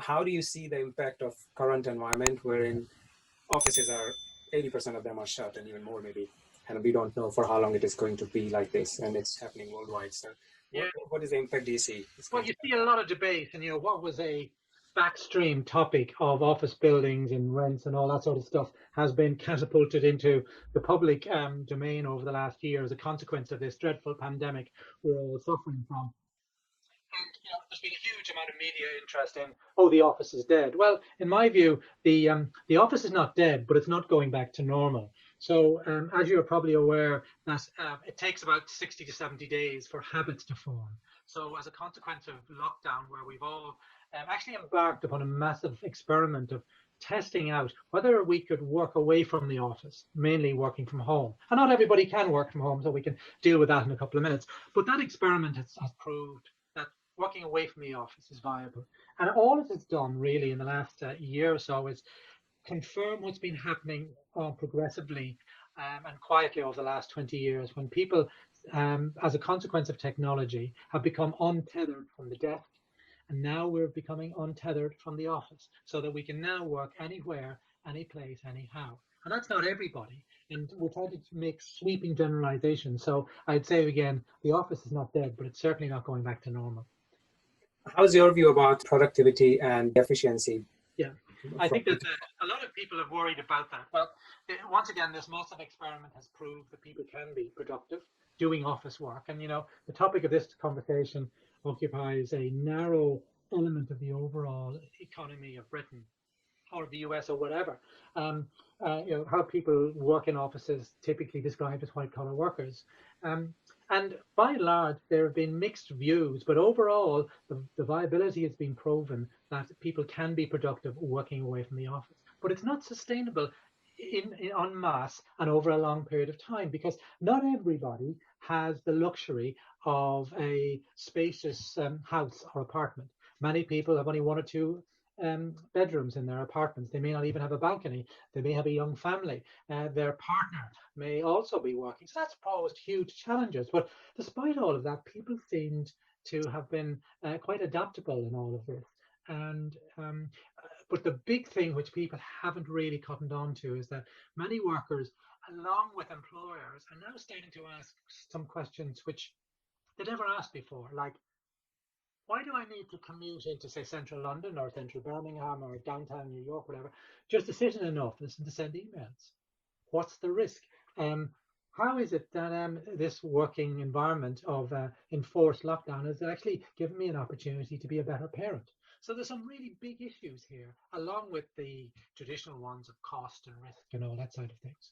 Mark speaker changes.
Speaker 1: how do you see the impact of current environment wherein offices are 80% of them are shut and even more maybe, and we don't know for how long it is going to be like this, and it's happening worldwide. So
Speaker 2: Yeah.
Speaker 1: what is the impact do you see?
Speaker 2: Well, you see a lot of debate, and what was a backstream topic of office buildings and rents and all that sort of stuff has been catapulted into the public domain over the last year as a consequence of this dreadful pandemic we're all suffering from. And there's been a huge amount of media interest in, oh, the office is dead. Well, in my view, the office is not dead, but it's not going back to normal. So, as you're probably aware, that it takes about 60 to 70 days for habits to form. So, as a consequence of lockdown, where we've all actually embarked upon a massive experiment of testing out whether we could work away from the office, mainly working from home. And not everybody can work from home, so we can deal with that in a couple of minutes. But that experiment has proved that working away from the office is viable. And all it has done really in the last year or so is confirm what's been happening progressively and quietly over the last 20 years when people, as a consequence of technology, have become untethered from the desk. And now we're becoming untethered from the office so that we can now work anywhere, any place, anyhow. And that's not everybody. And we're trying to make sweeping generalizations. So I'd say again, the office is not dead, but it's certainly not going back to normal.
Speaker 1: How's your view about productivity and efficiency?
Speaker 2: Yeah, I think that a lot of people are worried about that. Well, once again, this massive experiment has proved that people can be productive doing office work. And, the topic of this conversation occupies a narrow element of the overall economy of Britain or the US or whatever. How people work in offices typically described as white collar workers. And by and large, there have been mixed views, but overall, the viability has been proven that people can be productive working away from the office. But it's not sustainable in en masse and over a long period of time, because not everybody has the luxury of a spacious house or apartment. Many people have only one or two bedrooms in their apartments. They may not even have a balcony. They may have a young family. Their partner may also be working. So that's posed huge challenges. But despite all of that, people seemed to have been quite adaptable in all of this. And but the big thing which people haven't really cottoned on to is that many workers, along with employers, are now starting to ask some questions which they never asked before, like, why do I need to commute into, say, central London or central Birmingham or downtown New York, whatever, just to sit in an office and to send emails? What's the risk? How is it that this working environment of enforced lockdown has actually given me an opportunity to be a better parent? So there's some really big issues here, along with the traditional ones of cost and risk and all that side of things.